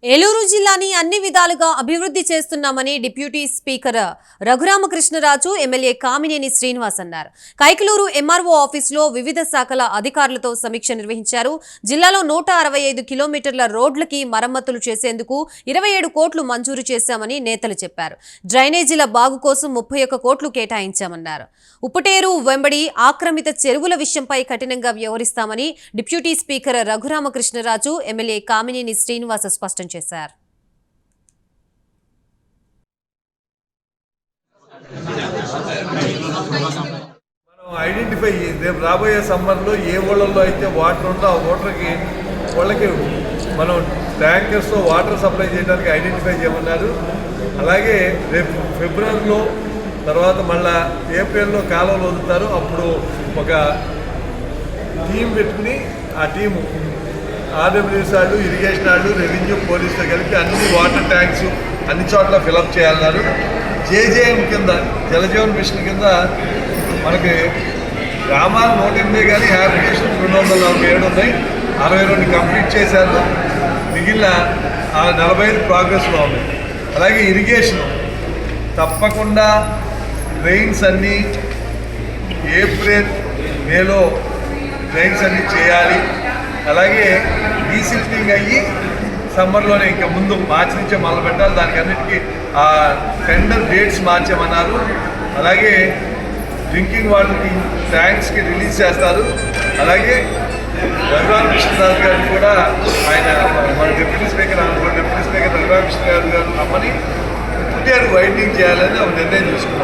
ఏలూరు జిల్లాని అన్ని విధాలుగా అభివృద్ధి చేస్తున్నామని deputy speaker Raghuramakrishnaraju MLA Kamineni Srinivas అన్నారు. కైకలూరు ఎంఆర్ఓ ఆఫీసులో వివిధ శాఖల అధికారులతో సమీక్ష నిర్వహించారు. జిల్లాలో 165 కిలోమీటర్ల రోడ్లకి మరమ్మతులు చేసేందుకు 27 కోట్లు మంజూరు చేశామని నేతలు చెప్పారు. డ్రైనేజీల బాగు కోసం 31 కోట్లు కేటాయించామన్నారు. ఉప్పటేరు వెంబడి ఆక్రమిత చెరువుల విషయంపై కఠినంగా వ్యవహరిస్తామని deputy speaker Raghuramakrishnaraju MLA Kamineni Srinivas స్పష్టం చేశారు. ఐడెంటిఫై రేపు రాబోయే సమ్మర్లో ఏ ఊళ్ళల్లో అయితే వాటర్ ఉందో ఆ వాళ్ళకి మనం ట్యాంకర్స్తో వాటర్ సప్లై చేయడానికి ఐడెంటిఫై చేయమన్నారు. అలాగే రేపు ఫిబ్రవరిలో తర్వాత మళ్ళా ఏప్రిల్లో కాలువలు వదులుతారు. అప్పుడు ఒక టీం పెట్టుకుని ఆ టీము ఆర్డబ్ల్యూఎస్ వాళ్ళు, ఇరిగేషన్ వాళ్ళు, రెవెన్యూ, పోలీసుతో కలిపి అన్ని వాటర్ ట్యాంక్స్ అన్ని చోట్ల ఫిలప్ చేయాలన్నారు. జేజేఎం కింద జలజీవన్ మిషన్ కింద మనకి గ్రామాలు 108 కానీ హ్యాబిటేషన్ 247 ఉన్నాయి. 62 కంప్లీట్ చేశారు. మిగిలిన 45 ప్రోగ్రెస్లో ఉన్నాయి. అలాగే ఇరిగేషన్ తప్పకుండా డ్రైన్స్ అన్నీ ఏప్రిల్ మేలో డ్రైన్స్ అన్నీ చేయాలి. అలాగే డీసిల్టింగ్ అయ్యి సమ్మర్లోనే ఇంకా ముందు మార్చి నుంచే మొదలు పెట్టాలి. దానికి అన్నిటికీ ఆ టెండర్ డేట్స్ మార్చామన్నారు. అలాగే డ్రింకింగ్ వాటర్కి ట్యాంక్స్కి రిలీజ్ చేస్తారు. అలాగే రఘురామకృష్ణరాజు గారిని కూడా ఆయన మన డిప్యూటీ స్పీకర్ రఘురామకృష్ణరాజు గారు రమ్మని పుట్టేరు వైండింగ్ చేయాలని ఒక నిర్ణయం తీసుకున్నాం.